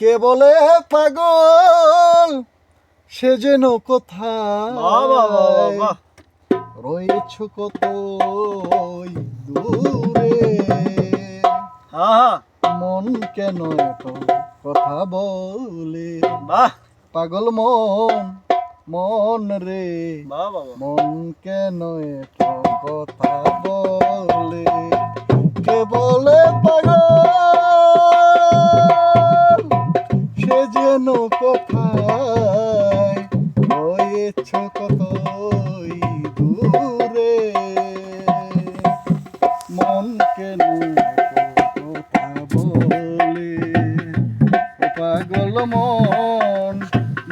কে বলে পাগল সে যেন কোথায় রয়েছ কত দূরে মন কেন এত কথা বলে পাগল মন মন রে মন কেন এত কথা বলে কে বলে পাগল সে যেন কোথায় রয়েছ কত দূরে মন কেন কথা বলে পাগল মন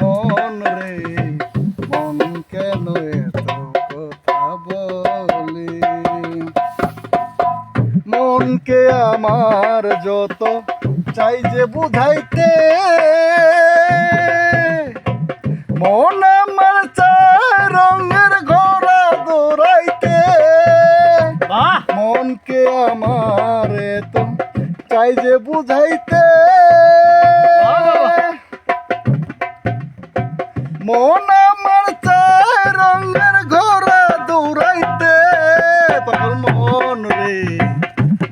মন রে মন কেন এত কথা বলে মনকে আমার যত চাই যে বুঝাইতে মন আমার চায় রঙের ঘোড়া দৌড়াইতে মনকে আমার তো চাই যে বুঝাইতে মন আমার চায় রঙের ঘোড়া দৌড়াইতে পাগল মন রে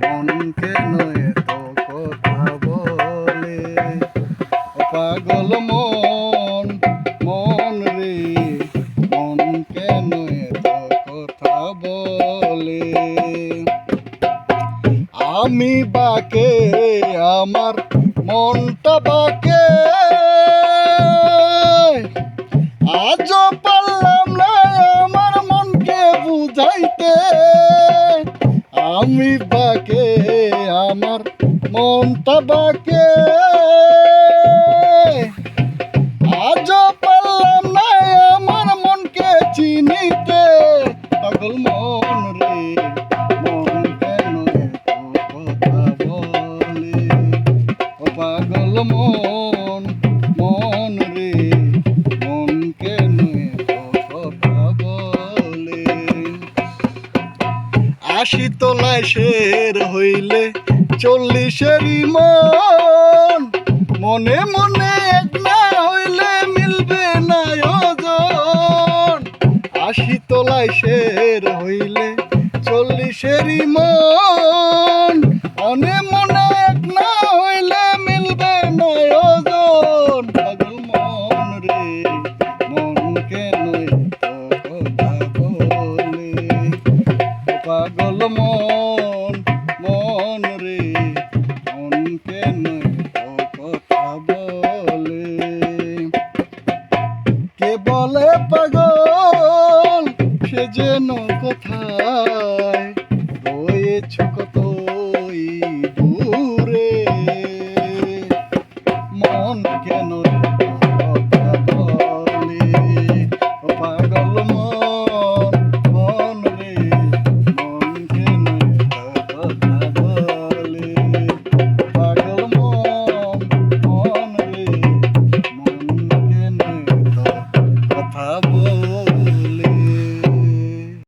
মন কেন এত কথা বলে পাগল মন মন রে মন কেন এত কথা বলে আমি বাকে আমার মনটা বাকে আজও পারলাম না আমার মনকে বুঝাইতে আমি বাকে আমার মনটা বাকে আজও পারলাম না আমার মনকে চিনিতে পাগল মন রে মন কেন এত কথা বলে ও পাগল মন মন রে মন কেন এত কথা বলে ৮০ তলায় শের হইলে ৪০-এরই মন মনে মনে এক না হইলে মিলবে না ওজন ৮০ তলায় শের হইলে ৪০-এরই মন